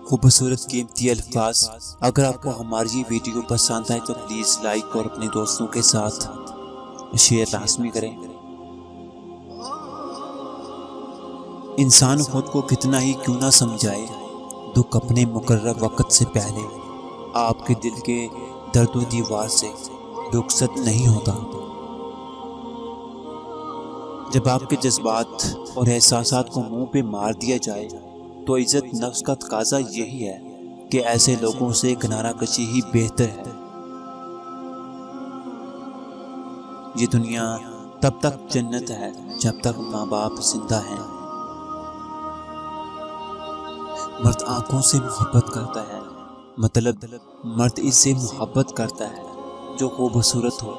خوبصورت قیمتی الفاظ۔ اگر آپ کو ہماری یہ ویڈیو پسند آئے تو پلیز لائک اور اپنے دوستوں کے ساتھ شیئر لازمی کریں۔ انسان خود کو کتنا ہی کیوں نہ سمجھائے، دکھ اپنے مقرر وقت سے پہلے آپ کے دل کے درد و دیوار سے رخصت نہیں ہوتا۔ جب آپ کے جذبات اور احساسات کو منہ پہ مار دیا جائے تو عزت نفس کا تقاضا یہی ہے کہ ایسے لوگوں سے کنارہ کشی ہی بہتر ہے۔ یہ دنیا تب تک جنت ہے جب تک ماں باپ زندہ ہیں۔ مرد آنکھوں سے محبت کرتا ہے، مطلب مرد اس سے محبت کرتا ہے جو خوبصورت ہو،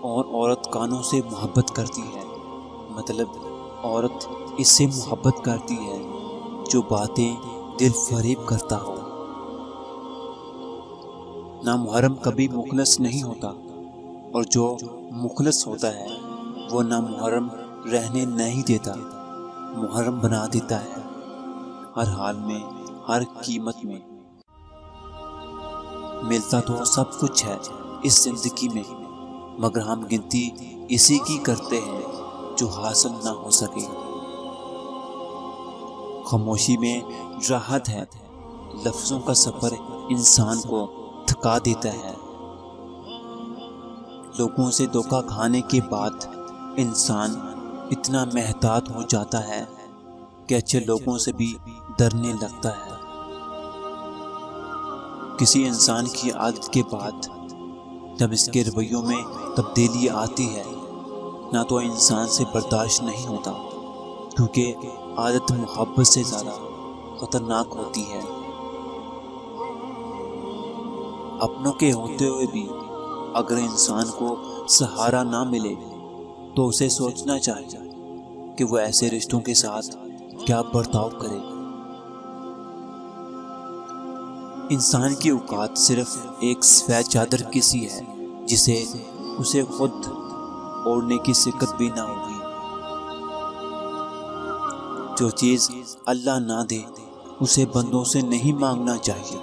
اور عورت کانوں سے محبت کرتی ہے، مطلب عورت اس سے محبت کرتی ہے جو باتیں دل فریب کرتا ہو۔ نامحرم کبھی مخلص نہیں ہوتا، اور جو مخلص ہوتا ہے وہ نامحرم رہنے نہیں دیتا، محرم بنا دیتا ہے، ہر حال میں، ہر قیمت میں۔ ملتا تو سب کچھ ہے اس زندگی میں، مگر ہم گنتی اسی کی کرتے ہیں جو حاصل نہ ہو سکے۔ خاموشی میں راحت ہے، لفظوں کا سفر انسان کو تھکا دیتا ہے۔ لوگوں سے دھوکہ کھانے کے بعد انسان اتنا محتاط ہو جاتا ہے کہ اچھے لوگوں سے بھی ڈرنے لگتا ہے۔ کسی انسان کی عادت کے بعد جب اس کے رویوں میں تبدیلی آتی ہے نہ تو انسان سے برداشت نہیں ہوتا، کیونکہ عادت محبت سے زیادہ خطرناک ہوتی ہے۔ اپنوں کے ہوتے ہوئے بھی اگر انسان کو سہارا نہ ملے تو اسے سوچنا چاہیے کہ وہ ایسے رشتوں کے ساتھ کیا برتاؤ کرے۔ انسان کی اوقات صرف ایک سفید چادر کی سی ہے جسے اسے خود اوڑھنے کی سکت بھی نہ ہوگی۔ جو چیز اللہ نہ دے اسے بندوں سے نہیں مانگنا چاہیے،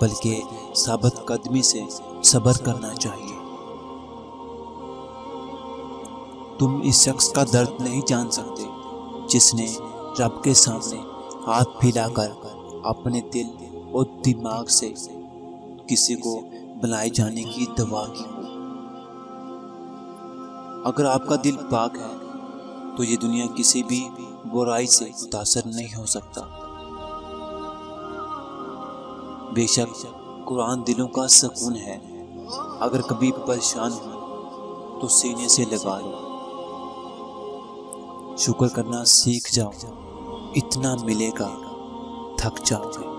بلکہ ثابت قدمی سے صبر کرنا چاہیے۔ تم اس شخص کا درد نہیں جان سکتے جس نے رب کے سامنے ہاتھ پھیلا کر اپنے دل اور دماغ سے کسی کو بلائے جانے کی دعا کی ہو۔ اگر آپ کا دل پاک ہے تو یہ دنیا کسی بھی برائی سے متاثر نہیں ہو سکتا۔ بے شک قرآن دلوں کا سکون ہے، اگر کبھی پریشان ہو تو سینے سے لگا لو۔ شکر کرنا سیکھ جاؤ، اتنا ملے گا تھک جاؤ گے۔